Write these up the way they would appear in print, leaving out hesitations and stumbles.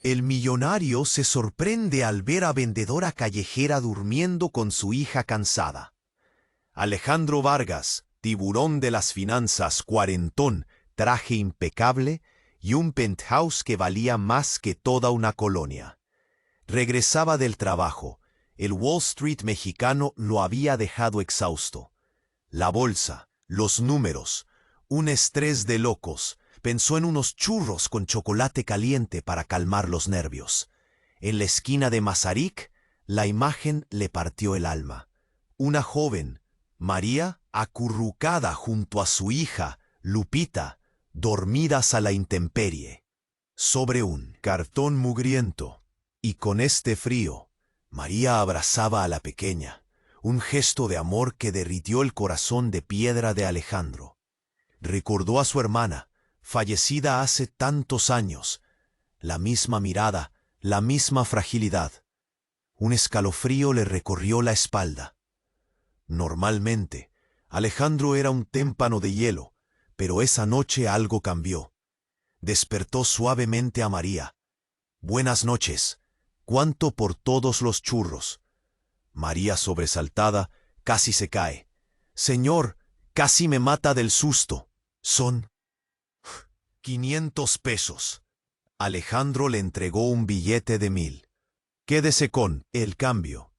El millonario se sorprende al ver a vendedora callejera durmiendo con su hija cansada. Alejandro Vargas, tiburón de las finanzas, cuarentón, traje impecable y un penthouse que valía más que toda una colonia. Regresaba del trabajo. El Wall Street mexicano lo había dejado exhausto. La bolsa, los números, un estrés de locos. Pensó en unos churros con chocolate caliente para calmar los nervios. En la esquina de Mazarik, la imagen le partió el alma. Una joven, María, acurrucada junto a su hija, Lupita, dormidas a la intemperie. Sobre un cartón mugriento, y con este frío, María abrazaba a la pequeña, un gesto de amor que derritió el corazón de piedra de Alejandro. Recordó a su hermana, fallecida hace tantos años, la misma mirada, la misma fragilidad. Un escalofrío le recorrió la espalda. Normalmente, Alejandro era un témpano de hielo, pero esa noche algo cambió. Despertó suavemente a María. «Buenas noches. ¿Cuánto por todos los churros?» María, sobresaltada, casi se cae. «Señor, casi me mata del susto. Son 500 pesos. Alejandro le entregó un billete de 1000. «Quédese con el cambio».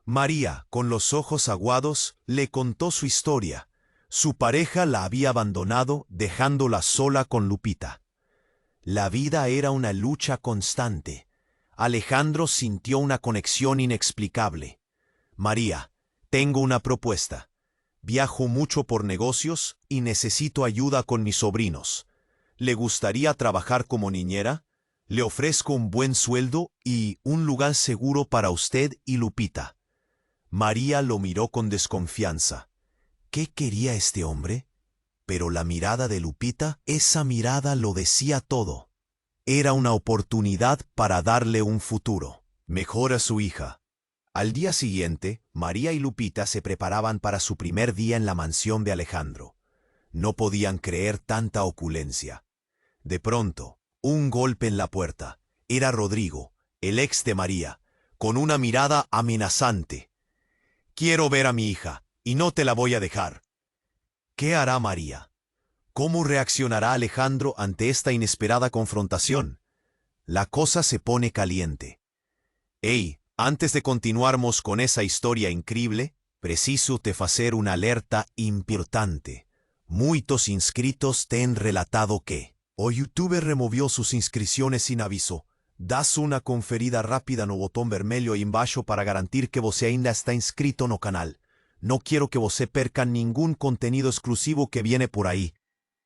María, con los ojos aguados, le contó su historia. Su pareja la había abandonado, dejándola sola con Lupita. La vida era una lucha constante. Alejandro sintió una conexión inexplicable. «María, tengo una propuesta. Viajo mucho por negocios y necesito ayuda con mis sobrinos. ¿Le gustaría trabajar como niñera? Le ofrezco un buen sueldo y un lugar seguro para usted y Lupita». María lo miró con desconfianza. ¿Qué quería este hombre? Pero la mirada de Lupita, esa mirada lo decía todo. Era una oportunidad para darle un futuro, mejor a su hija. Al día siguiente, María y Lupita se preparaban para su primer día en la mansión de Alejandro. No podían creer tanta opulencia. De pronto, un golpe en la puerta. Era Rodrigo, el ex de María, con una mirada amenazante. «Quiero ver a mi hija, y no te la voy a dejar». ¿Qué hará María? ¿Cómo reaccionará Alejandro ante esta inesperada confrontación? La cosa se pone caliente. «Hey, antes de continuarmos con esa historia increíble, preciso te hacer una alerta importante. Muchos inscritos te han relatado que o YouTube removió sus inscripciones sin aviso. Das una conferida rápida no botón vermelho aí embaixo para garantir que você ainda está inscrito no canal. No quiero que você perca ningún contenido exclusivo que viene por ahí.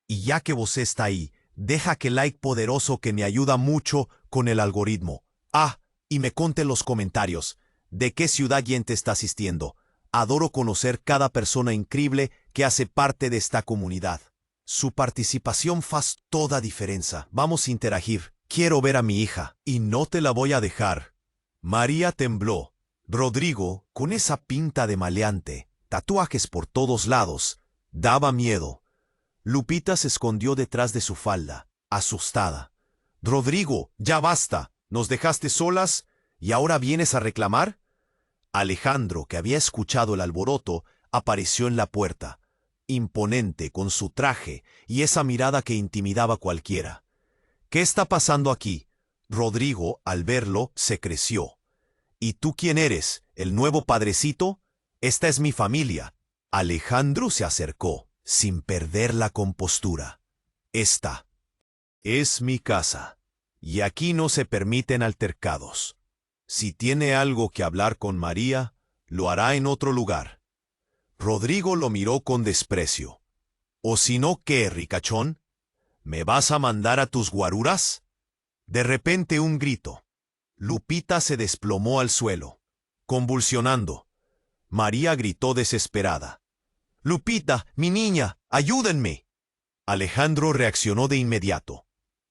Y ya que você está ahí, deja que like poderoso que me ayuda mucho con el algoritmo. Y me conte en los comentarios, ¿de qué ciudad te está asistiendo? Adoro conocer cada persona increíble que hace parte de esta comunidad. Su participación hace toda diferencia. Vamos a interagir. Quiero ver a mi hija, y no te la voy a dejar». María tembló. Rodrigo, con esa pinta de maleante, tatuajes por todos lados, daba miedo. Lupita se escondió detrás de su falda, asustada. «Rodrigo, ya basta. ¿Nos dejaste solas y ahora vienes a reclamar?» Alejandro, que había escuchado el alboroto, apareció en la puerta, imponente con su traje y esa mirada que intimidaba a cualquiera. «¿Qué está pasando aquí?» Rodrigo, al verlo, se creció. «¿Y tú quién eres? ¿El nuevo padrecito? Esta es mi familia». Alejandro se acercó, sin perder la compostura. «Esta es mi casa, y aquí no se permiten altercados. Si tiene algo que hablar con María, lo hará en otro lugar». Rodrigo lo miró con desprecio. «¿O si no qué, ricachón? ¿Me vas a mandar a tus guaruras?» De repente un grito. Lupita se desplomó al suelo, convulsionando. María gritó desesperada. «Lupita, mi niña, ayúdenme». Alejandro reaccionó de inmediato.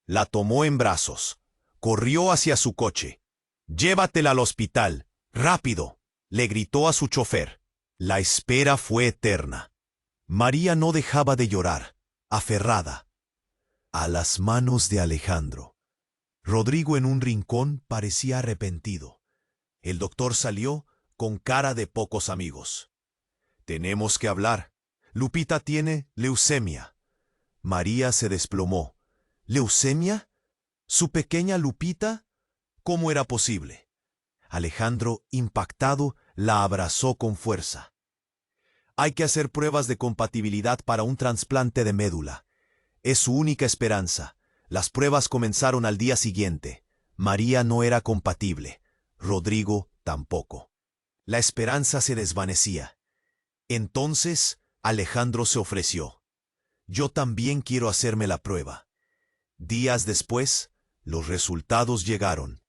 La tomó en brazos. Corrió hacia su coche. «Llévatela al hospital, rápido», le gritó a su chofer. La espera fue eterna. María no dejaba de llorar, aferrada a las manos de Alejandro. Rodrigo en un rincón parecía arrepentido. El doctor salió con cara de pocos amigos. Tenemos que hablar. Lupita tiene leucemia. María se desplomó. ¿Leucemia? ¿Su pequeña Lupita? ¿Cómo era posible? Alejandro, impactado, la abrazó con fuerza. Hay que hacer pruebas de compatibilidad para un trasplante de médula. Es su única esperanza. Las pruebas comenzaron al día siguiente. María no era compatible. Rodrigo tampoco. La esperanza se desvanecía. Entonces, Alejandro se ofreció. Yo también quiero hacerme la prueba. Días después, los resultados llegaron.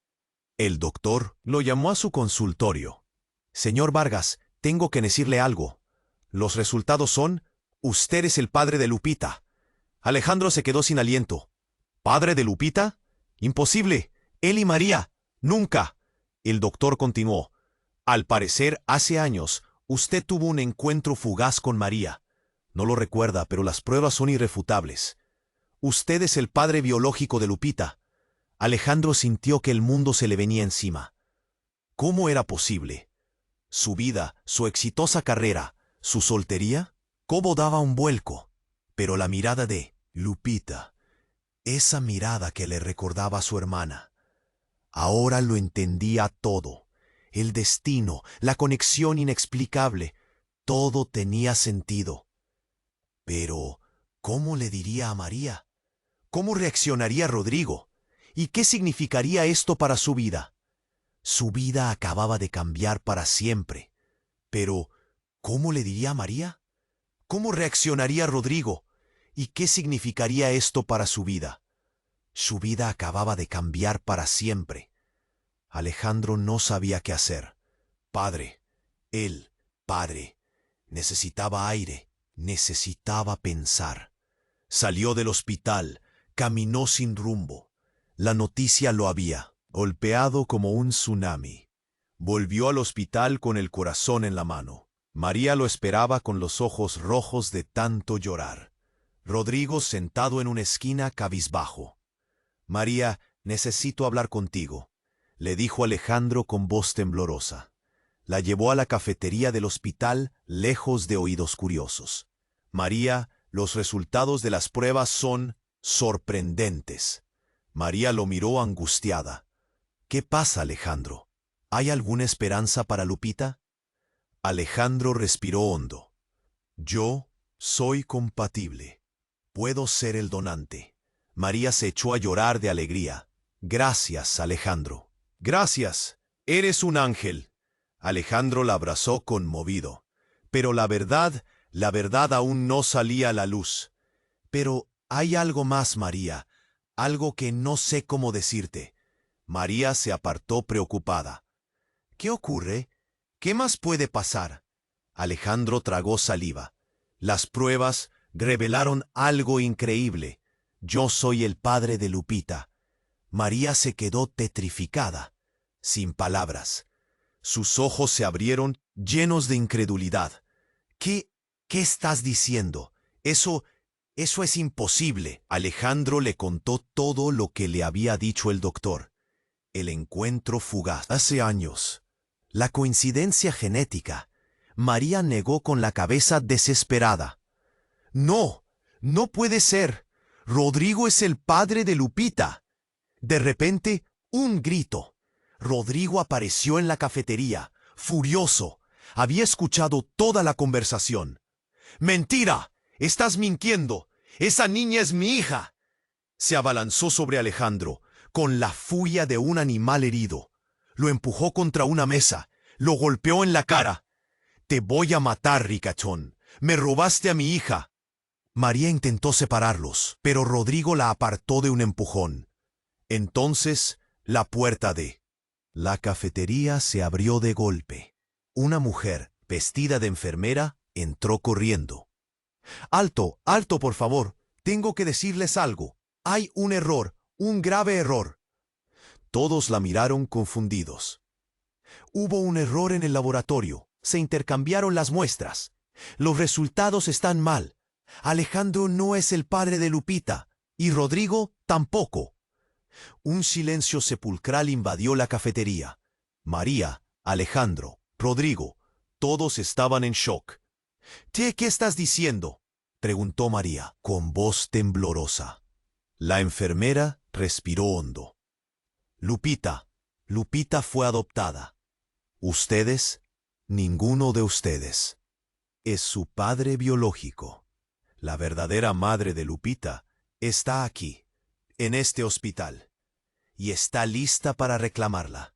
El doctor lo llamó a su consultorio. Señor Vargas, tengo que decirle algo. Los resultados son: usted es el padre de Lupita. Alejandro se quedó sin aliento. ¿Padre de Lupita? Imposible. Él y María. Nunca. El doctor continuó. Al parecer, hace años, usted tuvo un encuentro fugaz con María. No lo recuerda, pero las pruebas son irrefutables. Usted es el padre biológico de Lupita. Alejandro sintió que el mundo se le venía encima. ¿Cómo era posible? Su vida, su exitosa carrera, su soltería, cómo daba un vuelco. Pero la mirada de Lupita, esa mirada que le recordaba a su hermana, ahora lo entendía todo. El destino, la conexión inexplicable, todo tenía sentido. Pero, ¿cómo le diría a María? ¿Cómo reaccionaría Rodrigo? ¿Y qué significaría esto para su vida? Su vida acababa de cambiar para siempre. Pero, ¿cómo le diría a María? ¿Cómo reaccionaría Rodrigo? ¿Y qué significaría esto para su vida? Su vida acababa de cambiar para siempre. Alejandro no sabía qué hacer. Padre, padre, necesitaba aire, necesitaba pensar. Salió del hospital, caminó sin rumbo. La noticia lo había golpeado como un tsunami. Volvió al hospital con el corazón en la mano. María lo esperaba con los ojos rojos de tanto llorar. Rodrigo sentado en una esquina cabizbajo. María, necesito hablar contigo, le dijo Alejandro con voz temblorosa. La llevó a la cafetería del hospital, lejos de oídos curiosos. María, los resultados de las pruebas son sorprendentes. María lo miró angustiada. ¿Qué pasa, Alejandro? ¿Hay alguna esperanza para Lupita? Alejandro respiró hondo. Yo soy compatible. Puedo ser el donante. María se echó a llorar de alegría. Gracias, Alejandro. Gracias. Eres un ángel. Alejandro la abrazó conmovido. Pero la verdad aún no salía a la luz. Pero hay algo más, María. Algo que no sé cómo decirte. María se apartó preocupada. ¿Qué ocurre? ¿Qué más puede pasar? Alejandro tragó saliva. Las pruebas revelaron algo increíble. Yo soy el padre de Lupita. María se quedó petrificada, sin palabras. Sus ojos se abrieron llenos de incredulidad. ¿Qué estás diciendo? Eso es imposible. Alejandro le contó todo lo que le había dicho el doctor. El encuentro fugaz. Hace años. La coincidencia genética. María negó con la cabeza desesperada. No, no puede ser. Rodrigo es el padre de Lupita. De repente, un grito. Rodrigo apareció en la cafetería, furioso. Había escuchado toda la conversación. ¡Mentira! ¡Estás mintiendo! ¡Esa niña es mi hija! Se abalanzó sobre Alejandro, con la furia de un animal herido. Lo empujó contra una mesa, lo golpeó en la cara. «Te voy a matar, ricachón. Me robaste a mi hija». María intentó separarlos, pero Rodrigo la apartó de un empujón. Entonces, la puerta de la cafetería se abrió de golpe. Una mujer, vestida de enfermera, entró corriendo. «Alto, alto, por favor. Tengo que decirles algo. Hay un error, un grave error». Todos la miraron confundidos. Hubo un error en el laboratorio. Se intercambiaron las muestras. Los resultados están mal. Alejandro no es el padre de Lupita, y Rodrigo tampoco. Un silencio sepulcral invadió la cafetería. María, Alejandro, Rodrigo, todos estaban en shock. ¿Qué estás diciendo?, preguntó María, con voz temblorosa. La enfermera respiró hondo. Lupita fue adoptada. Ustedes, ninguno de ustedes, es su padre biológico. La verdadera madre de Lupita está aquí, en este hospital, y está lista para reclamarla.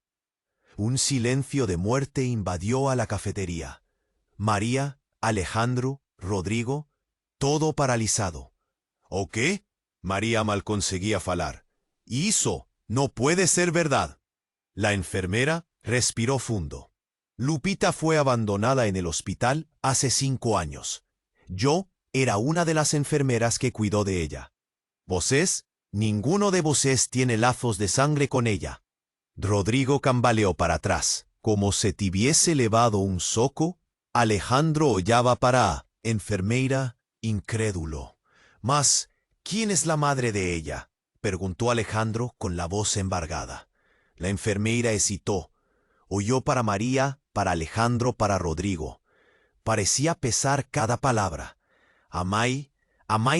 Un silencio de muerte invadió a la cafetería. María, Alejandro, Rodrigo, todo paralizado. ¿O qué? María mal conseguía falar. «Eso no puede ser verdad». La enfermera respiró fundo. Lupita fue abandonada en el hospital hace 5 años. Yo era una de las enfermeras que cuidó de ella. ¿Vosés? Ninguno de vosés tiene lazos de sangre con ella. Rodrigo cambaleó para atrás, como si tuviese elevado un soco. Alejandro hollaba para enfermeira, incrédulo. «Mas, ¿quién es la madre de ella?», preguntó Alejandro con la voz embargada. La enfermeira hesitó. Oyó para María, para Alejandro, para Rodrigo. Parecía pesar cada palabra. «Amai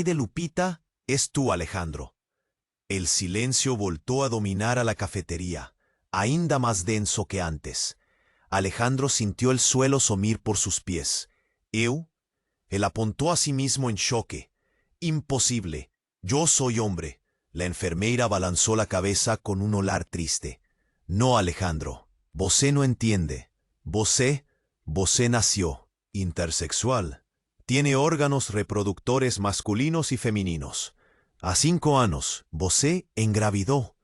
de Lupita, es tú, Alejandro». El silencio voltó a dominar a la cafetería, ainda más denso que antes. Alejandro sintió el suelo sumir por sus pies. Él apuntó a sí mismo en choque. «Imposible. Yo soy hombre». La enfermeira balanzó la cabeza con un olar triste. «No, Alejandro. Vosé no entiende. Vosé nació intersexual. Tiene órganos reproductores masculinos y femeninos. A 5 años, vosé engravidó».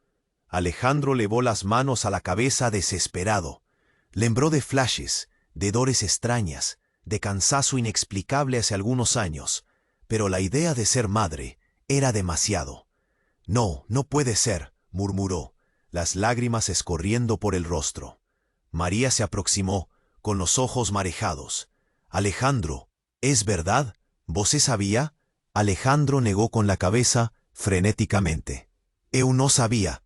Alejandro levó las manos a la cabeza desesperado. Lembró de flashes, de dores extrañas, de cansancio inexplicable hace algunos años, pero la idea de ser madre era demasiado. «No, no puede ser», murmuró, las lágrimas escorriendo por el rostro. María se aproximó, con los ojos marejados. «Alejandro, ¿es verdad? ¿Vosé sabía?». Alejandro negó con la cabeza frenéticamente. «Eu no sabía».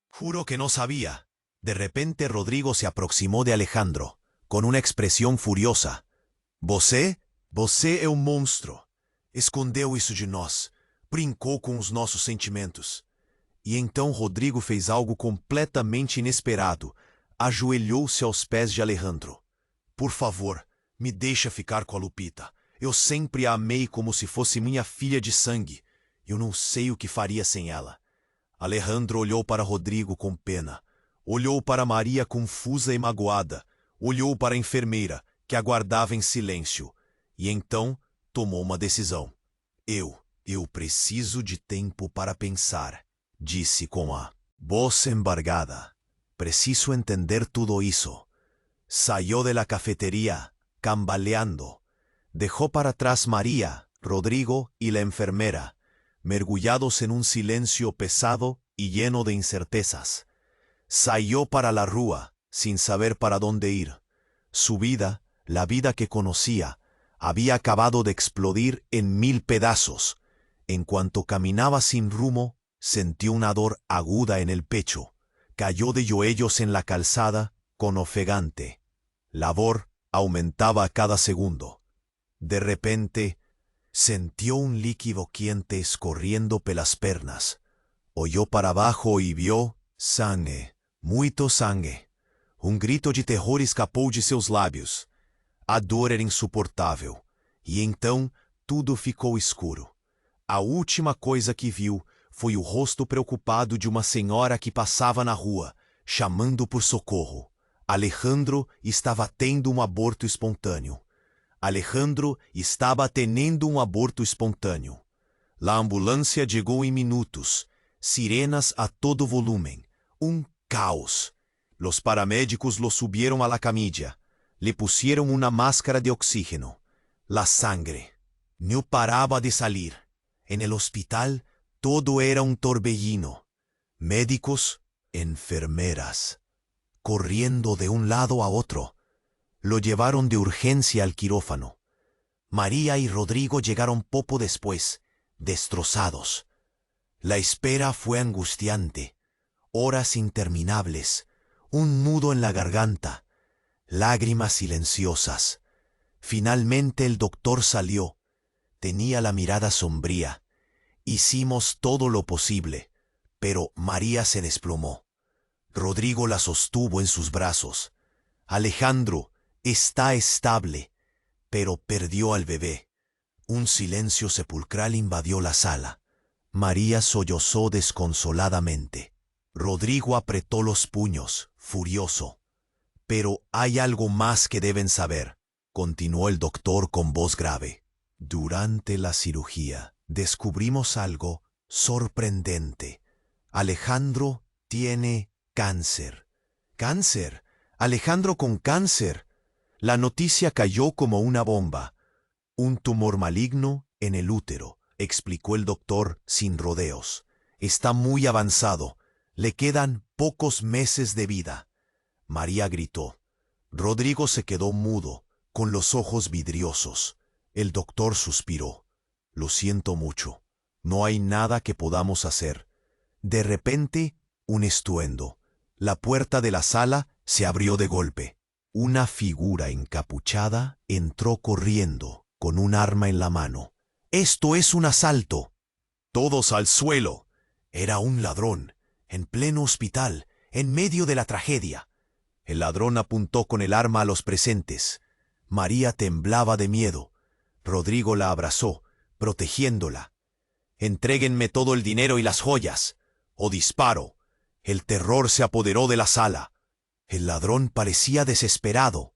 «Juro que no sabía». De repente Rodrigo se aproximó de Alejandro, con una expresión furiosa. «Vosé é um monstro. Escondeu isso de nós. Brincou com os nossos sentimentos». E então Rodrigo fez algo completamente inesperado. Ajoelhou-se aos pés de Alejandro. «Por favor, me deixa ficar com a Lupita. Eu sempre a amei como se fosse minha filha de sangue. Eu não sei o que faria sem ela». Alejandro olhou para Rodrigo com pena. Olhou para Maria confusa e magoada. Olhou para a enfermeira, que aguardava em silêncio. E então tomou uma decisão. Eu preciso de tempo para pensar», disse com a voz embargada. «Preciso entender tudo isso». Salió de la cafetería, cambaleando. Dejó para atrás María, Rodrigo y la enfermera, mergullados en un silencio pesado y lleno de incertezas. Salió para la rúa, sin saber para dónde ir. Su vida, la vida que conocía, había acabado de explodir en 1000 pedazos. En cuanto caminaba sin rumbo, sintió una dor aguda en el pecho. Cayó de yoellos en la calzada, con ofegante. La dor aumentaba a cada segundo. De repente, sintió un líquido quente escorriendo por las pernas. Oyó para abajo y vio sangue, muito sangue. Um grito de terror escapou de seus lábios. A dor era insuportável. E então tudo ficou escuro. A última coisa que viu foi o rosto preocupado de uma senhora que passava na rua, chamando por socorro. Alejandro estava tendo um aborto espontâneo. Alejandro estava tendo um aborto espontâneo. La ambulância chegou em minutos. Sirenas a todo volumen. Um caos. Los paramédicos lo subieron a la camilla. Le pusieron una máscara de oxígeno. La sangre no paraba de salir. En el hospital todo era un torbellino. Médicos, enfermeras, corriendo de un lado a otro. Lo llevaron de urgencia al quirófano. María y Rodrigo llegaron poco después, destrozados. La espera fue angustiante. Horas interminables, un nudo en la garganta, lágrimas silenciosas. Finalmente el doctor salió. Tenía la mirada sombría. Hicimos todo lo posible, pero María se desplomó. Rodrigo la sostuvo en sus brazos. Alejandro está estable, pero perdió al bebé. Un silencio sepulcral invadió la sala. María sollozó desconsoladamente. Rodrigo apretó los puños, furioso. Pero hay algo más que deben saber, continuó el doctor con voz grave. Durante la cirugía, descubrimos algo sorprendente. Alejandro tiene cáncer. ¿Cáncer? Alejandro con cáncer. La noticia cayó como una bomba. Un tumor maligno en el útero, explicó el doctor sin rodeos. Está muy avanzado. Le quedan pocos meses de vida. María gritó. Rodrigo se quedó mudo, con los ojos vidriosos. El doctor suspiró. Lo siento mucho. No hay nada que podamos hacer. De repente, un estruendo. La puerta de la sala se abrió de golpe. Una figura encapuchada entró corriendo, con un arma en la mano. ¡Esto es un asalto! Todos al suelo. Era un ladrón, en pleno hospital, en medio de la tragedia. El ladrón apuntó con el arma a los presentes. María temblaba de miedo. Rodrigo la abrazó, protegiéndola. «Entréguenme todo el dinero y las joyas, o disparo». El terror se apoderó de la sala. El ladrón parecía desesperado.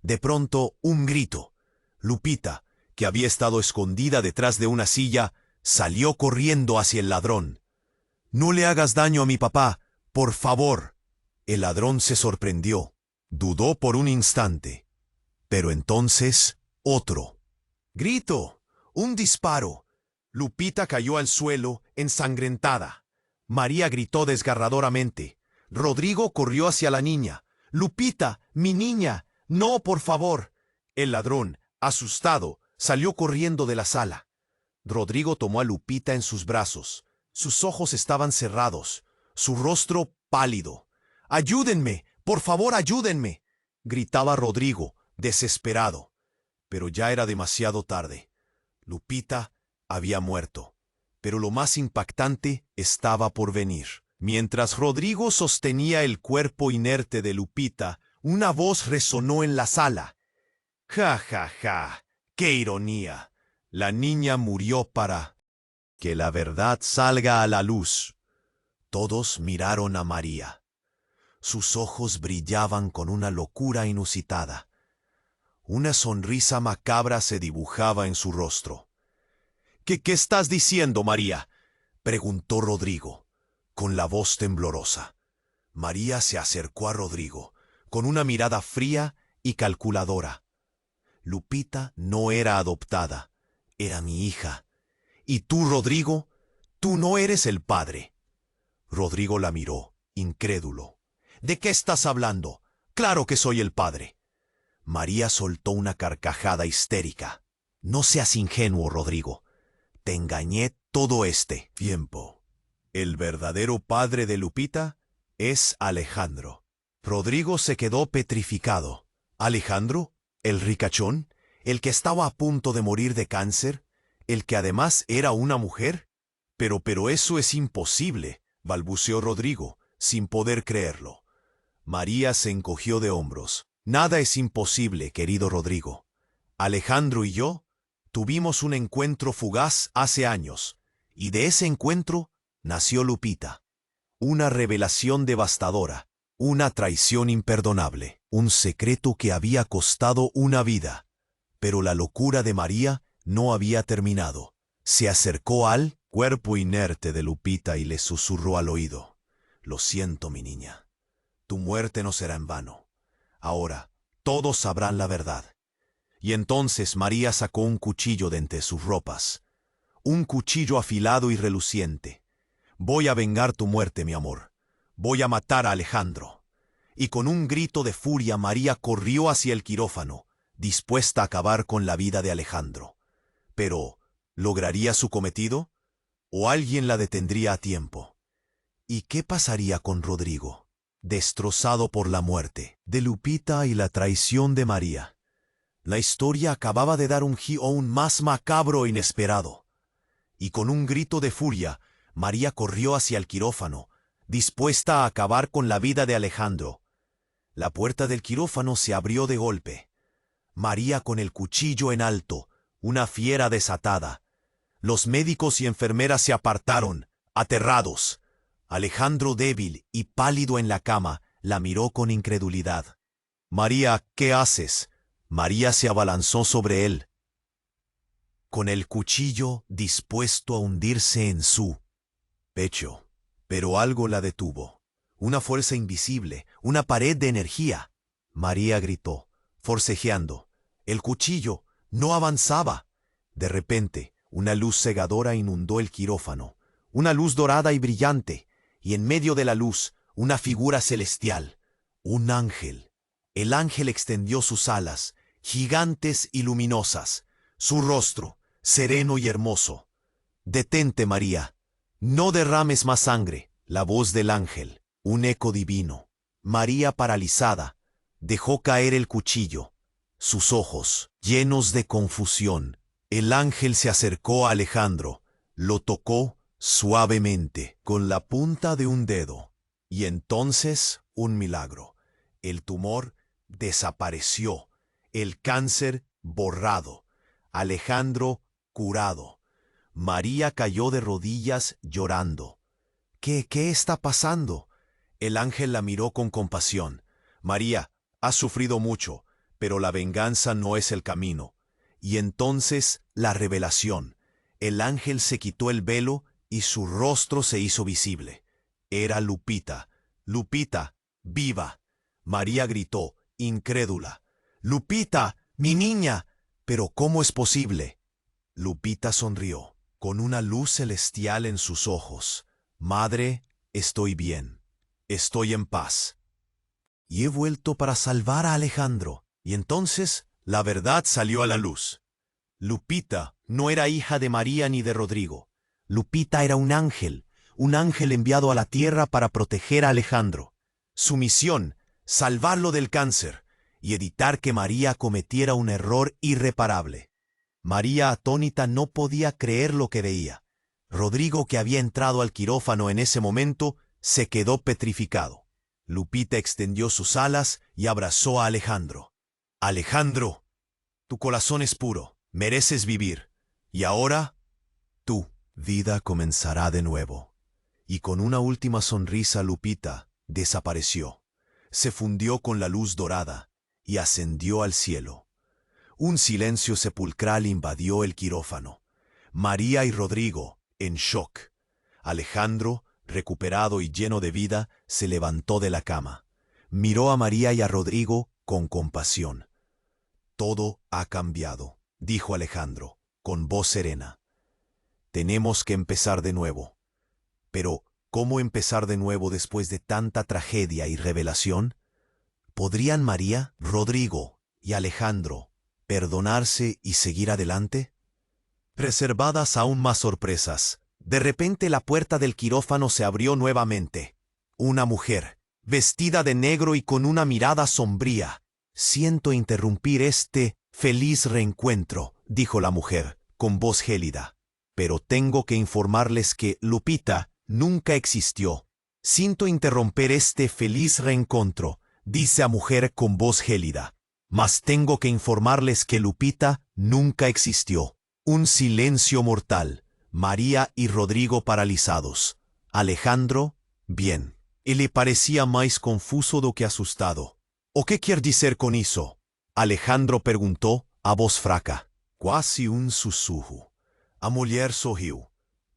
De pronto, un grito. Lupita, que había estado escondida detrás de una silla, salió corriendo hacia el ladrón. «No le hagas daño a mi papá, por favor». El ladrón se sorprendió. Dudó por un instante. Pero entonces, otro. Grito. Un disparo. Lupita cayó al suelo, ensangrentada. María gritó desgarradoramente. Rodrigo corrió hacia la niña. «Lupita, mi niña, no, por favor». El ladrón, asustado, salió corriendo de la sala. Rodrigo tomó a Lupita en sus brazos. Sus ojos estaban cerrados, su rostro pálido. «Ayúdenme, por favor, ayúdenme», gritaba Rodrigo, desesperado. Pero ya era demasiado tarde. Lupita había muerto. Pero lo más impactante estaba por venir. Mientras Rodrigo sostenía el cuerpo inerte de Lupita, una voz resonó en la sala. «Ja, ja, ja, qué ironía. La niña murió para que la verdad salga a la luz». Todos miraron a María. Sus ojos brillaban con una locura inusitada. Una sonrisa macabra se dibujaba en su rostro. ¿Qué estás diciendo, María?», preguntó Rodrigo, con la voz temblorosa. María se acercó a Rodrigo, con una mirada fría y calculadora. «Lupita no era adoptada, era mi hija. Y tú, Rodrigo, tú no eres el padre». Rodrigo la miró, incrédulo. «¿De qué estás hablando? Claro que soy el padre». María soltó una carcajada histérica. «No seas ingenuo, Rodrigo. Te engañé todo este tiempo. El verdadero padre de Lupita es Alejandro». Rodrigo se quedó petrificado. «¿Alejandro? ¿El ricachón? ¿El que estaba a punto de morir de cáncer? ¿El que además era una mujer?» Pero eso es imposible», balbuceó Rodrigo, sin poder creerlo. María se encogió de hombros. «Nada es imposible, querido Rodrigo. Alejandro y yo tuvimos un encuentro fugaz hace años, y de ese encuentro nació Lupita. Una revelación devastadora, una traición imperdonable, un secreto que había costado una vida. Pero la locura de María no había terminado. Se acercó al cuerpo inerte de Lupita y le susurró al oído. «Lo siento, mi niña. Tu muerte no será en vano. Ahora todos sabrán la verdad». Y entonces María sacó un cuchillo de entre sus ropas. Un cuchillo afilado y reluciente. «Voy a vengar tu muerte, mi amor. Voy a matar a Alejandro». Y con un grito de furia María corrió hacia el quirófano, dispuesta a acabar con la vida de Alejandro. Pero, ¿lograría su cometido? o alguien la detendría a tiempo. ¿Y qué pasaría con Rodrigo? Destrozado por la muerte de Lupita y la traición de María. La historia acababa de dar un giro aún más macabro e inesperado. Y con un grito de furia, María corrió hacia el quirófano, dispuesta a acabar con la vida de Alejandro. La puerta del quirófano se abrió de golpe. María con el cuchillo en alto, una fiera desatada. Los médicos y enfermeras se apartaron, aterrados. Alejandro, débil y pálido en la cama, la miró con incredulidad. «María, ¿qué haces?» María se abalanzó sobre él, con el cuchillo dispuesto a hundirse en su pecho. Pero algo la detuvo. Una fuerza invisible, una pared de energía. María gritó, forcejeando. El cuchillo no avanzaba. De repente, una luz cegadora inundó el quirófano. Una luz dorada y brillante. Y en medio de la luz, una figura celestial. Un ángel. El ángel extendió sus alas, gigantes y luminosas. Su rostro, sereno y hermoso. «Detente, María. No derrames más sangre». La voz del ángel, un eco divino. María, paralizada, dejó caer el cuchillo. Sus ojos, llenos de confusión. El ángel se acercó a Alejandro, lo tocó suavemente con la punta de un dedo. Y entonces, un milagro. El tumor desapareció. El cáncer borrado. Alejandro curado. María cayó de rodillas llorando. ¿Qué está pasando? El ángel la miró con compasión. «María, has sufrido mucho, pero la venganza no es el camino». Y entonces la revelación. El ángel se quitó el velo y su rostro se hizo visible. Era Lupita. «Lupita, viva». María gritó, incrédula. «Lupita, mi niña». «¿Pero cómo es posible?» Lupita sonrió, con una luz celestial en sus ojos. «Madre, estoy bien. Estoy en paz. Y he vuelto para salvar a Alejandro». Y entonces la verdad salió a la luz. Lupita no era hija de María ni de Rodrigo. Lupita era un ángel enviado a la tierra para proteger a Alejandro. Su misión, salvarlo del cáncer y evitar que María cometiera un error irreparable. María, atónita, no podía creer lo que veía. Rodrigo, que había entrado al quirófano en ese momento, se quedó petrificado. Lupita extendió sus alas y abrazó a Alejandro. «Alejandro, tu corazón es puro, mereces vivir. Y ahora, tu vida comenzará de nuevo». Y con una última sonrisa, Lupita desapareció. Se fundió con la luz dorada y ascendió al cielo. Un silencio sepulcral invadió el quirófano. María y Rodrigo, en shock. Alejandro, recuperado y lleno de vida, se levantó de la cama. Miró a María y a Rodrigo con compasión. «Todo ha cambiado», dijo Alejandro, con voz serena. «Tenemos que empezar de nuevo». Pero, ¿cómo empezar de nuevo después de tanta tragedia y revelación? ¿Podrían María, Rodrigo y Alejandro perdonarse y seguir adelante? Reservadas aún más sorpresas, de repente la puerta del quirófano se abrió nuevamente. Una mujer, vestida de negro y con una mirada sombría. «Siento interrumpir este feliz reencuentro», dijo la mujer, con voz gélida. «Pero tengo que informarles que Lupita nunca existió». «Siento interromper este feliz reencuentro», dice la mujer con voz gélida. «Mas tengo que informarles que Lupita nunca existió». Un silencio mortal. María y Rodrigo paralizados. Alejandro, bien. Y le parecía más confuso do que asustado. «O que quer dizer con isso?» Alejandro perguntou, a voz fraca. Quase um sussurro. A mulher sorriu.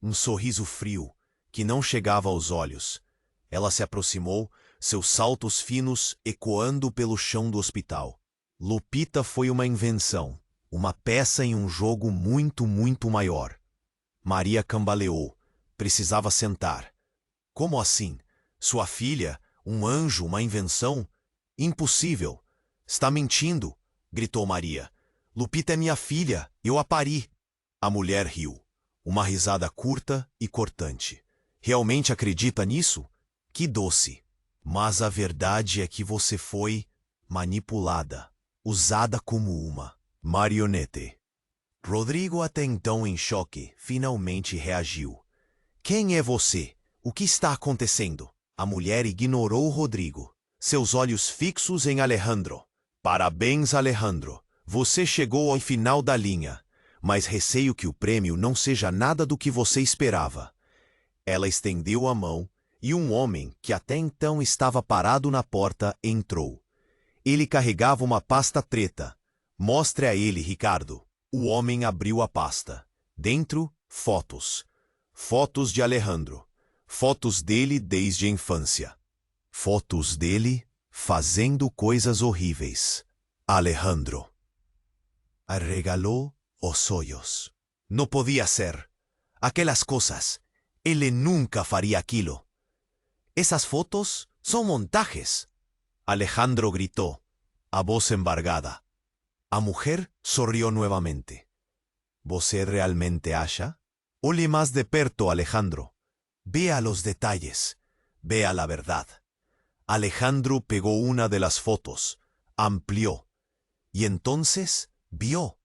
Um sorriso frio, que não chegava aos olhos. Ela se aproximou, seus saltos finos ecoando pelo chão do hospital. Lupita foi uma invenção. Uma peça em um jogo muito, muito maior. Maria cambaleou. Precisava sentar. Como assim? Sua filha? Um anjo? Uma invenção? Impossível. Está mentindo, gritou Maria. Lupita é minha filha. Eu a pari. A mulher riu. Uma risada curta e cortante. Realmente acredita nisso? Que doce. Mas a verdade é que você foi manipulada, usada como uma marionete. Rodrigo, até então em choque, finalmente reagiu. Quem é você? O que está acontecendo? A mulher ignorou Rodrigo, seus olhos fixos em Alejandro. Parabéns, Alejandro. Você chegou ao final da linha, mas receio que o prêmio não seja nada do que você esperava. Ela estendeu a mão e um homem, que até então estava parado na porta, entrou. Ele carregava uma pasta preta. Mostre a ele, Ricardo. O homem abriu a pasta. Dentro, fotos. Fotos de Alejandro. Fotos dele desde a infância. Fotos dele fazendo coisas horríveis. Alejandro arregaló os olhos. No podía ser. Aquelas cosas. Ele nunca faría aquilo. Esas fotos son montajes. Alejandro gritó, a voz embargada. A mujer sonrió nuevamente. ¿Você realmente acha? Ole más de perto, Alejandro. Vea los detalles. Vea la verdad. Alejandro pegó una de las fotos, amplió, y entonces vio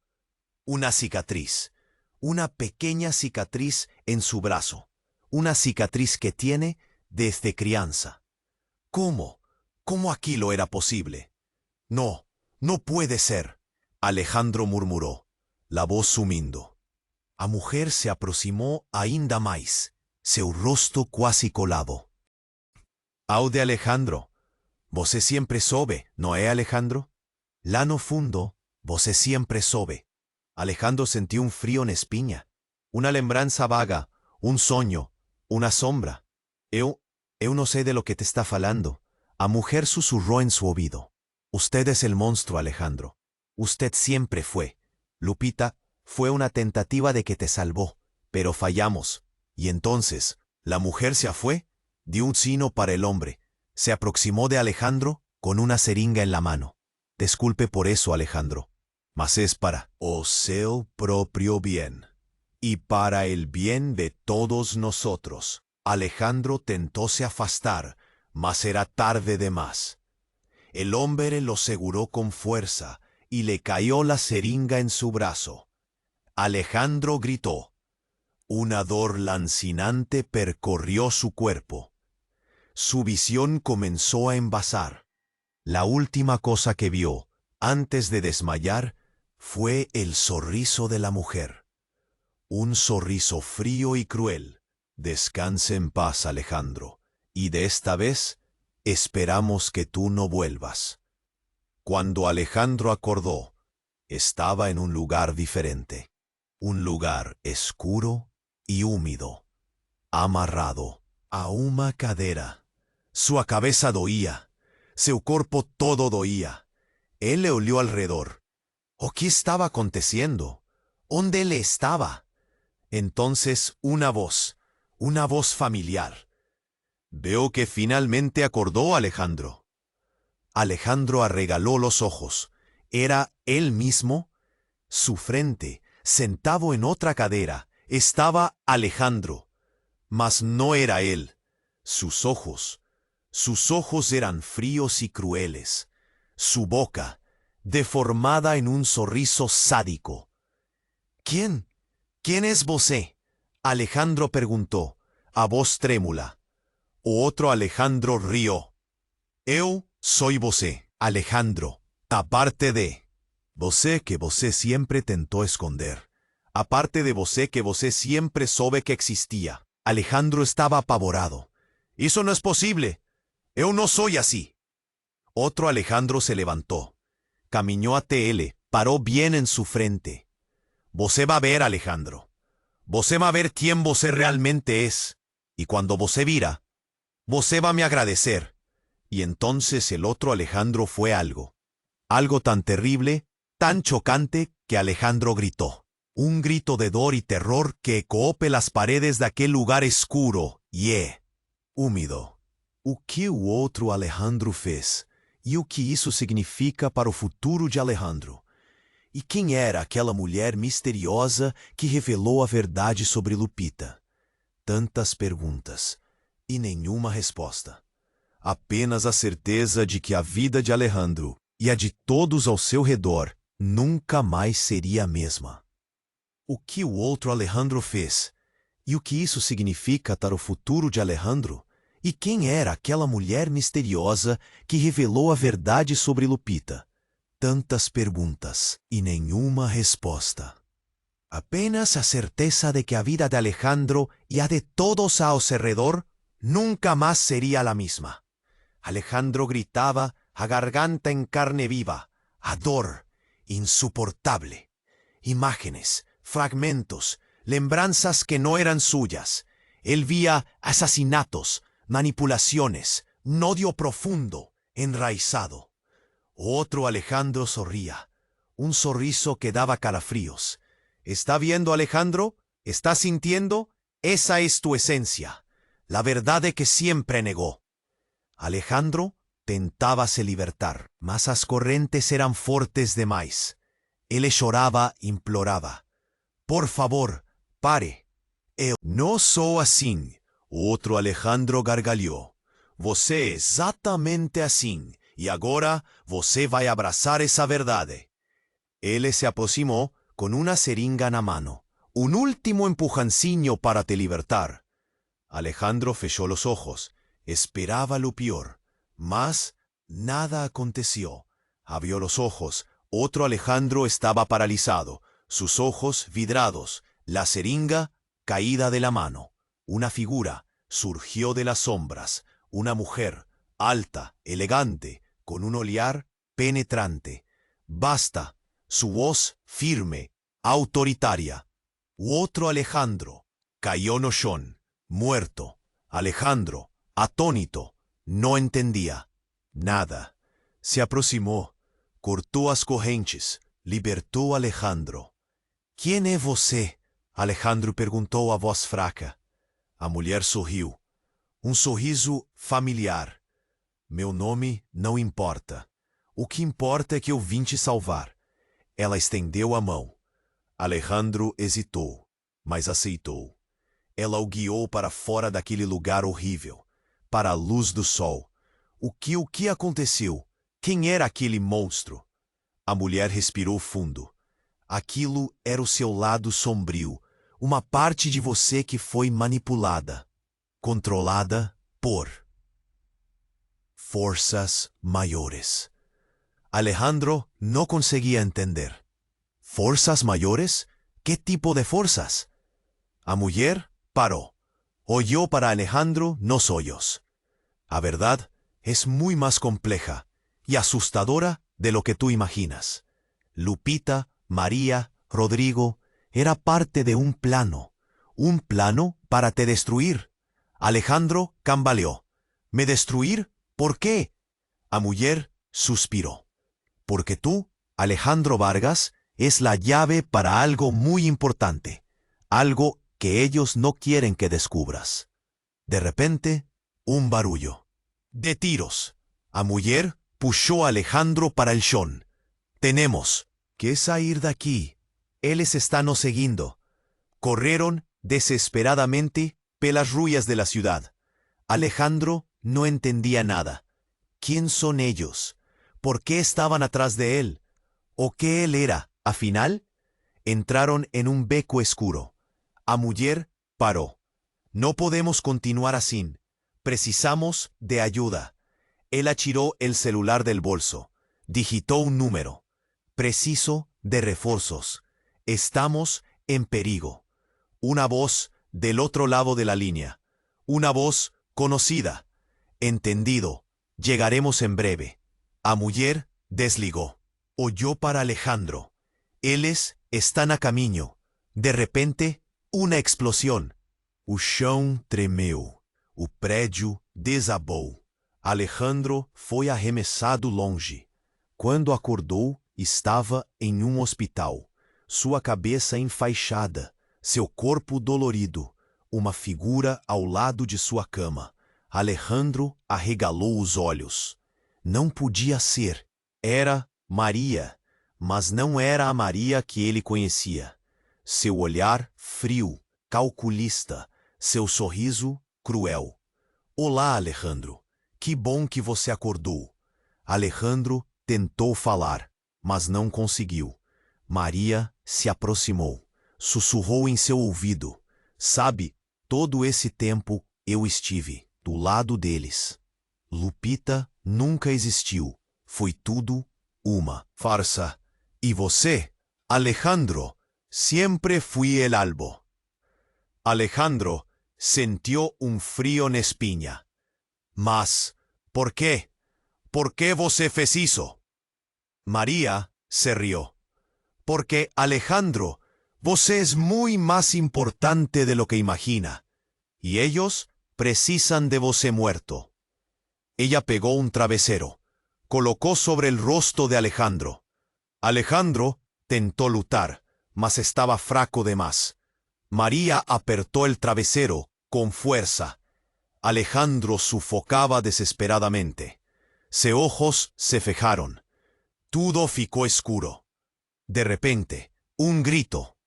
una cicatriz, una pequeña cicatriz en su brazo, una cicatriz que tiene desde crianza. ¿Cómo? ¿Cómo aquilo era posible? No, no puede ser, Alejandro murmuró, la voz sumindo. A mujer se aproximó ainda mais, seu rosto quase colado. Aude, Alejandro, você sempre soube, não é, Alejandro? Lá no fundo, você sempre soube. Alejandro sentiu um frio na espinha, uma lembrança vaga, um sonho, uma sombra. Eu não sei de lo que te está falando. A mujer susurró en su oído. Usted es el monstruo, Alejandro. Usted siempre fue. Lupita, fue una tentativa de que te salvó, pero fallamos. Y entonces, la mujer se fue, dio un signo para el hombre, se aproximó de Alejandro con una jeringa en la mano. Disculpe por eso, Alejandro, mas es para o seu propio bien, y para el bien de todos nosotros. Alejandro tentóse afastar, mas era tarde de más. El hombre lo seguró con fuerza y le cayó la jeringa en su brazo. Alejandro gritó. Una dor lancinante percorrió su cuerpo. Su visión comenzó a envasar. La última cosa que vio, antes de desmayar, fue el sorriso de la mujer. Un sorriso frío y cruel. Descanse en paz, Alejandro, y de esta vez esperamos que tú no vuelvas. Cuando Alejandro acordó, estaba en un lugar diferente. Un lugar oscuro y húmedo, amarrado a una cadera. Su cabeza doía, su cuerpo todo doía. Él le olió alrededor. ¿O qué estaba aconteciendo? ¿Dónde él estaba? Entonces una voz familiar. Veo que finalmente acordó, Alejandro. Alejandro arregaló los ojos. Era él mismo. Su frente, sentado en otra cadera, estaba Alejandro. Mas no era él. Sus ojos eran fríos y crueles. Su boca, deformada en un sorriso sádico. ¿Quién es você? Alejandro preguntó, a voz trémula. Otro Alejandro rió. Eu soy você, Alejandro, aparte de você que você siempre tentó esconder. Aparte de você que você siempre soube que existía. Alejandro estaba apavorado. Eso no es posible. Eu no soy así. Otro Alejandro se levantó. Caminó a él, paró bien en su frente. Você va a ver, Alejandro. Você va a ver quién você realmente es. Y cuando você vira, você va a me agradecer. Y entonces el otro Alejandro fue algo tan terrible, tan chocante, que Alejandro gritó. Un grito de dolor y terror que ecoó por las paredes de aquel lugar oscuro y húmedo. O que o outro Alejandro fez? E o que isso significa para o futuro de Alejandro? E quem era aquela mulher misteriosa que revelou a verdade sobre Lupita? Tantas perguntas e nenhuma resposta. Apenas a certeza de que a vida de Alejandro e a de todos ao seu redor nunca mais seria a mesma. O que o outro Alejandro fez? E o que isso significa para o futuro de Alejandro? E quem era aquela mulher misteriosa que revelou a verdade sobre Lupita? Tantas perguntas e nenhuma resposta. Apenas a certeza de que a vida de Alejandro y a de todos a su alrededor nunca más sería la misma. Alejandro gritaba a garganta en carne viva, a dor insoportable. Imágenes, fragmentos, lembranzas que no eran suyas. Él vía asesinatos, manipulaciones, un odio profundo, enraizado. Otro Alejandro sonría, un sonriso que daba calafríos. ¿Está viendo, Alejandro? ¿Está sintiendo? Esa es tu esencia, la verdad de que siempre negó. Alejandro tentábase libertar, mas as correntes eran fortes demais. Ele chorava, implorava. Por favor, pare. Eu não sou assim. Outro Alejandro gargalhou. Você é exatamente assim, e agora você vai abraçar essa verdade. Ele se aproximou com uma seringa na mano. Un último empujancinho para te libertar. Alejandro fechó los ojos. Esperaba lo peor. Mas nada aconteció. Abrió los ojos. Otro Alejandro estaba paralizado. Sus ojos vidrados. La seringa caída de la mano. Una figura surgió de las sombras. Una mujer, alta, elegante, con un olear penetrante. Basta. Su voz firme, autoritaria. Otro Alejandro cayó no chão, muerto. Alejandro, atónito, no entendía nada. Se aproximó, cortó as correntes, libertou Alejandro. ¿Quién é você? Alejandro perguntou a voz fraca. A mulher sorriu. Sorriso familiar. Meu nome não importa. O que importa é que eu vim te salvar. Ela estendeu a mão. Alejandro hesitou, mas aceitou. Ela o guiou para fora daquele lugar horrível, para a luz do sol. O que aconteceu? Quem era aquele monstro? A mulher respirou fundo. Aquilo era o seu lado sombrio, uma parte de você que foi manipulada, controlada por forças maiores. Alejandro no conseguía entender. ¿Fuerzas mayores? ¿Qué tipo de fuerzas? A mujer paró. Oyó para Alejandro los hoyos. A verdad es muy más compleja y asustadora de lo que tú imaginas. Lupita, María, Rodrigo, era parte de un plano para te destruir. Alejandro cambaleó. ¿Me destruir? ¿Por qué? A mujer suspiró. Porque tú, Alejandro Vargas, es la llave para algo muy importante, algo que ellos no quieren que descubras. De repente, un barullo. De tiros. A mujer puxó a Alejandro para el chão. Tenemos que sair de aquí. Eles están nos seguindo. Corrieron desesperadamente pelas ruas de la ciudad. Alejandro no entendía nada. ¿Quién son ellos? ¿Por qué estaban atrás de él? ¿O qué él era? Al final, entraron en un beco oscuro. A mujer paró. No podemos continuar así. Precisamos de ayuda. Él atiró el celular del bolso. Digitó un número. Preciso de refuerzos. Estamos en peligro. Una voz del otro lado de la línea. Una voz conocida. Entendido. Llegaremos en breve. A mujer desligó. Oyó para Alejandro. Eles están a caminho. De repente, uma explosão. O chão tremeu. O prédio desabou. Alejandro foi arremessado longe. Quando acordou, estava em um hospital. Sua cabeça enfaixada, seu corpo dolorido, uma figura ao lado de sua cama. Alejandro arregalou os olhos. Não podia ser. Era Maria. mas não era a Maria que ele conhecia. Seu olhar frio, calculista, seu sorriso cruel. Olá, Alejandro. Que bom que você acordou. Alejandro tentou falar, mas não conseguiu. Maria se aproximou, sussurrou em seu ouvido. Sabe, todo esse tempo eu estive do lado deles. Lupita nunca existiu. Foi tudo uma farsa. E você, Alejandro, siempre fui el albo. Alejandro sentiu frío na espinha. Mas, ¿por qué? ¿Por qué você fez isso? María se rió. Porque, Alejandro, você es muy más importante de lo que imagina. Y ellos precisan de você muerto. Ella pegó un travesero, colocó sobre el rostro de Alejandro. Alejandro tentó lutar, mas estaba fraco de más. María apertó el travesero con fuerza. Alejandro sufocaba desesperadamente. Sus ojos se fejaron. Todo ficó oscuro. De repente, un grito.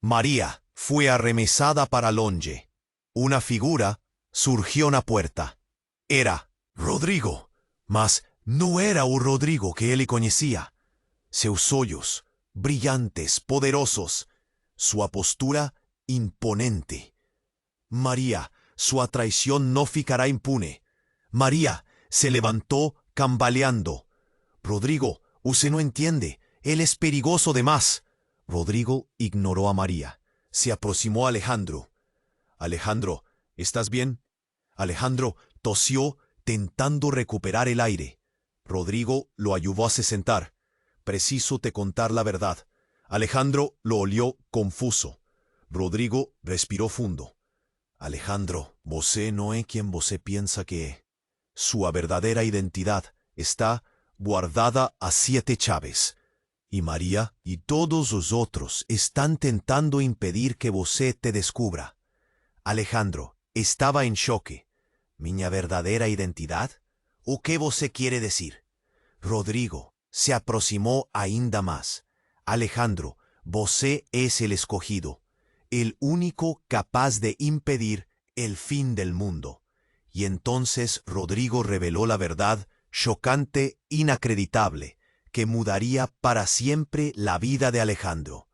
María fue arremesada para longe. Una figura surgió en la puerta. Era Rodrigo, mas no era el Rodrigo que él conocía. Sus ojos, brillantes, poderosos. Su postura, imponente. María, su traición no ficará impune. María se levantó cambaleando. Rodrigo, usted no entiende. Él es perigoso de más. Rodrigo ignoró a María. Se aproximó a Alejandro. Alejandro, ¿estás bien? Alejandro tosió, tentando recuperar el aire. Rodrigo lo ayudó a se sentar. Preciso te contar la verdad. Alejandro lo olió confuso. Rodrigo respiró fundo. Alejandro, você no es quien você piensa que es. Su verdadera identidad está guardada a 7 chaves. Y María y todos los otros están tentando impedir que você te descubra. Alejandro estaba en choque. ¿Miña verdadera identidad? ¿O qué você quiere decir? Rodrigo se aproximó ainda más. Alejandro, você es el escogido, el único capaz de impedir el fin del mundo. Y entonces Rodrigo reveló la verdad chocante, inacreditable, que mudaría para siempre la vida de Alejandro.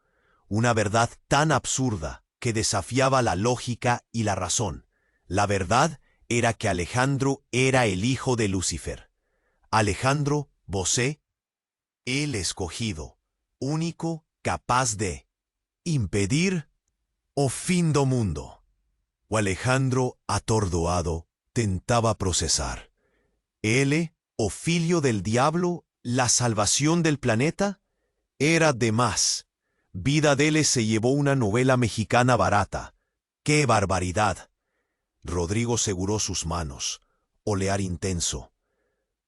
Una verdad tan absurda que desafiaba la lógica y la razón. La verdad era que Alejandro era el hijo de Lucifer. Alejandro, você, el escogido, único capaz de impedir o fin do mundo. O Alejandro, atordoado, tentaba procesar. Él, o filho del diablo, la salvación del planeta, era de más. Vida dele se llevó una novela mexicana barata. ¡Qué barbaridad! Rodrigo seguró sus manos. Olear intenso.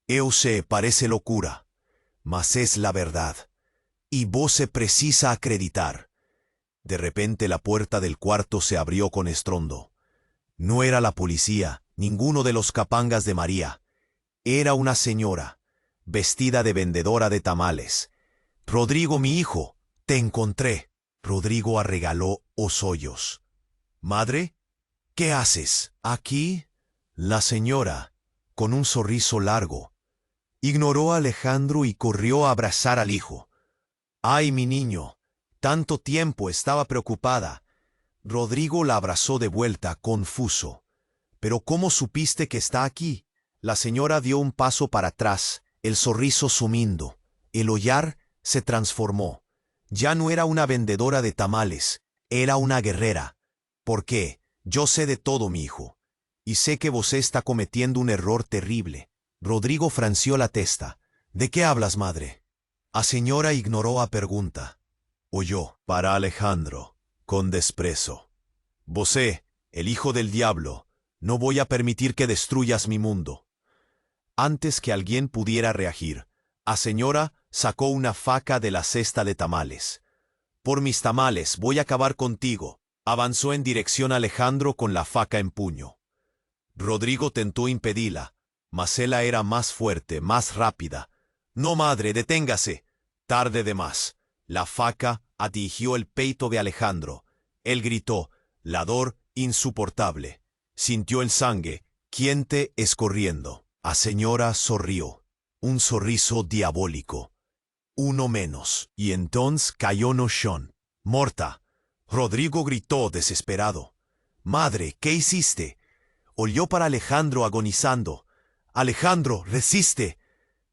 Eu sé, parece locura, mas es la verdad. Y vos se precisa acreditar. De repente la puerta del cuarto se abrió con estrondo. No era la policía, ninguno de los capangas de María. Era una señora, vestida de vendedora de tamales. Rodrigo, mi hijo, te encontré. Rodrigo arregaló os hoyos. Madre, ¿qué haces aquí? La señora, con un sonriso largo, ignoró a Alejandro y corrió a abrazar al hijo. ¡Ay, mi niño! Tanto tiempo estaba preocupada. Rodrigo la abrazó de vuelta, confuso. ¿Pero cómo supiste que está aquí? La señora dio un paso para atrás, el sonriso sumiendo. El ollar se transformó. Ya no era una vendedora de tamales, era una guerrera. ¿Por qué? Yo sé de todo, mi hijo. Y sé que vos está cometiendo un error terrible. Rodrigo franció la testa. ¿De qué hablas, madre? La señora ignoró a pregunta. Oyó, para Alejandro, con desprecio. Vosé, el hijo del diablo, no voy a permitir que destruyas mi mundo. Antes que alguien pudiera reagir, la señora sacó una faca de la cesta de tamales. Por mis tamales voy a acabar contigo. Avanzó en dirección a Alejandro con la faca en puño. Rodrigo tentó impedirla, mas ella era más fuerte, más rápida. No, madre, deténgase. Tarde de más. La faca atingió el peito de Alejandro. Él gritó, lador insoportable. Sintió el sangue, quiente escorriendo. A señora sonrió. Un sorriso diabólico. Uno menos. Y entonces cayó no chón. Morta. Rodrigo gritó desesperado. Madre, ¿qué hiciste? Olió para Alejandro agonizando. Alejandro, resiste.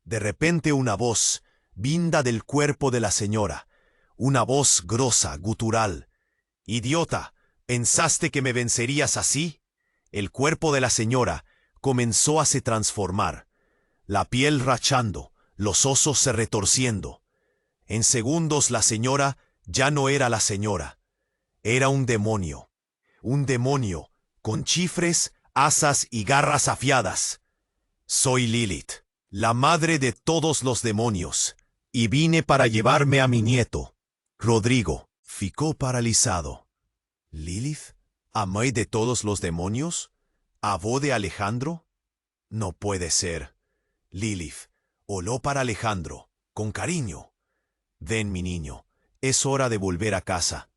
De repente una voz, vinda del cuerpo de la señora. Una voz grosa, gutural. Idiota, ¿pensaste que me vencerías así? El cuerpo de la señora comenzó a se transformar. La piel rachando, los osos se retorciendo. En segundos la señora ya no era la señora. Era un demonio. Un demonio, con chifres, asas y garras afiadas. Soy Lilith, la madre de todos los demonios, y vine para llevarme a mi nieto. Rodrigo ficó paralizado. ¿Lilith? ¿Amay de todos los demonios? ¿Avó de Alejandro? No puede ser. Lilith oló para Alejandro, con cariño. Ven, mi niño, es hora de volver a casa.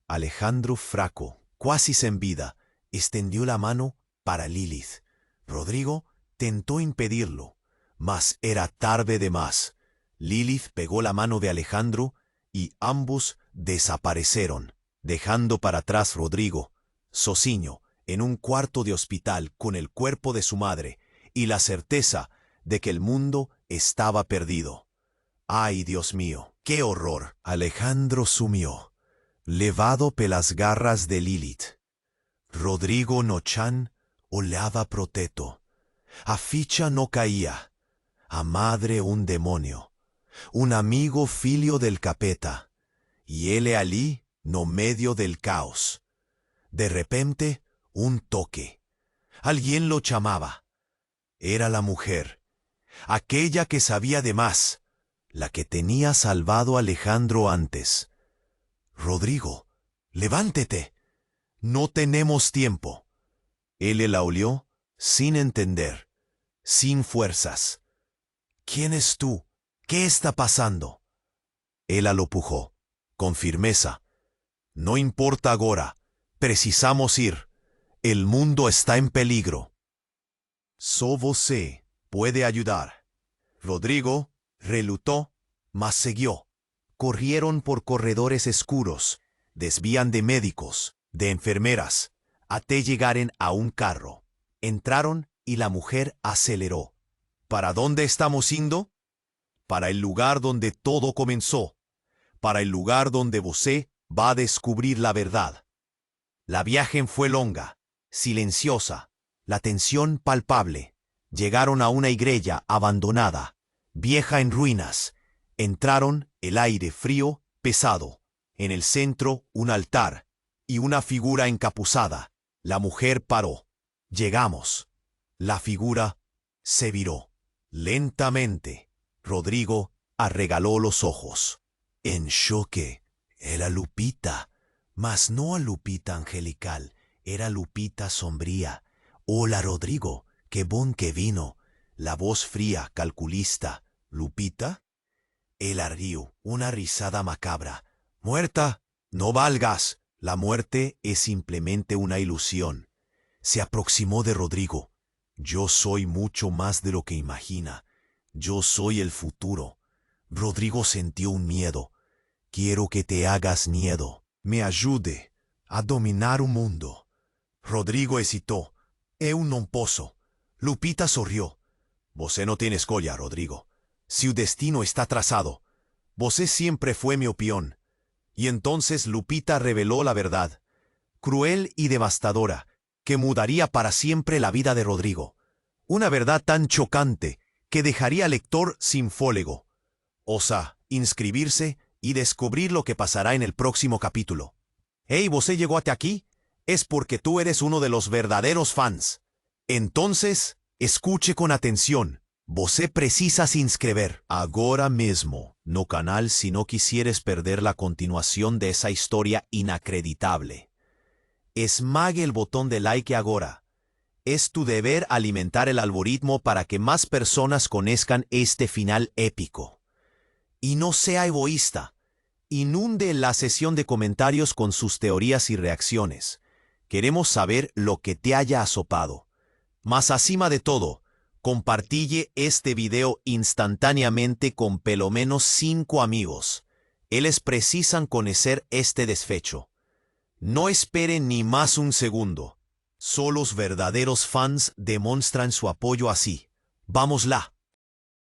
Alejandro, fraco, cuasi sin vida, extendió la mano para Lilith. Rodrigo tentó impedirlo, mas era tarde de más. Lilith pegó la mano de Alejandro y ambos desaparecieron, dejando para atrás Rodrigo, sociño, en un cuarto de hospital con el cuerpo de su madre y la certeza de que el mundo estaba perdido. ¡Ay, Dios mío! ¡Qué horror! Alejandro sumió, levado pelas garras de Lilith. Rodrigo Nochan olaba proteto. A ficha no caía. A madre un demonio. Un amigo filio del capeta. Y él allí no medio del caos. De repente, un toque. Alguien lo llamaba. Era la mujer. Aquella que sabía de más. La que tenía salvado a Alejandro antes. Rodrigo, levántate. No tenemos tiempo. Él la olió sin entender, sin fuerzas. ¿Quién es tú? ¿Qué está pasando? Ella lo pujó, con firmeza. No importa ahora, precisamos ir. El mundo está en peligro. So você puede ayudar. Rodrigo relutó, mas siguió. Corrieron por corredores oscuros, desvían de médicos, de enfermeras, hasta llegaren a un carro. Entraron y la mujer aceleró. ¿Para dónde estamos yendo? Para el lugar donde todo comenzó. Para el lugar donde você va a descubrir la verdad. La viaje fue longa, silenciosa, la tensión palpable. Llegaron a una iglesia abandonada, vieja en ruinas. Entraron, el aire frío, pesado. En el centro, un altar y una figura encapuzada. La mujer paró. Llegamos. La figura se viró. Lentamente, Rodrigo arregaló los ojos. En choque, era Lupita, mas no a Lupita angelical, era Lupita sombría. Hola, Rodrigo, qué bon que vino. La voz fría, calculista. ¿Lupita? Él rió, una risada macabra. Muerta, no valgas. La muerte es simplemente una ilusión. Se aproximó de Rodrigo. Yo soy mucho más de lo que imagina. Yo soy el futuro. Rodrigo sintió un miedo. Quiero que te hagas miedo. Me ayude a dominar un mundo. Rodrigo hesitó. Eu non posso. Lupita sonrió. Você no tiene escolha, Rodrigo. Su destino está trazado. Você siempre fue mi opión. Y entonces Lupita reveló la verdad, cruel y devastadora, que mudaría para siempre la vida de Rodrigo. Una verdad tan chocante que dejaría al lector sin fólego. Osa inscribirse y descubrir lo que pasará en el próximo capítulo. Hey, ¿você llegó hasta aquí? Es porque tú eres uno de los verdaderos fans. Entonces, escuche con atención. Você precisa se inscrever agora mismo no canal si no quisieres perder la continuación de esa historia inacreditable. Esmague el botón de like agora. Es tu deber alimentar el algoritmo para que más personas conozcan este final épico. Y no sea egoísta. Inunde la sesión de comentarios con sus teorías y reacciones. Queremos saber lo que te haya asopado. Mas acima de todo, compartille este video instantáneamente con pelo menos 5 amigos. Ellos precisan conocer este desfecho. No esperen ni más un segundo. Solo los verdaderos fans demuestran su apoyo así. ¡Vámosla!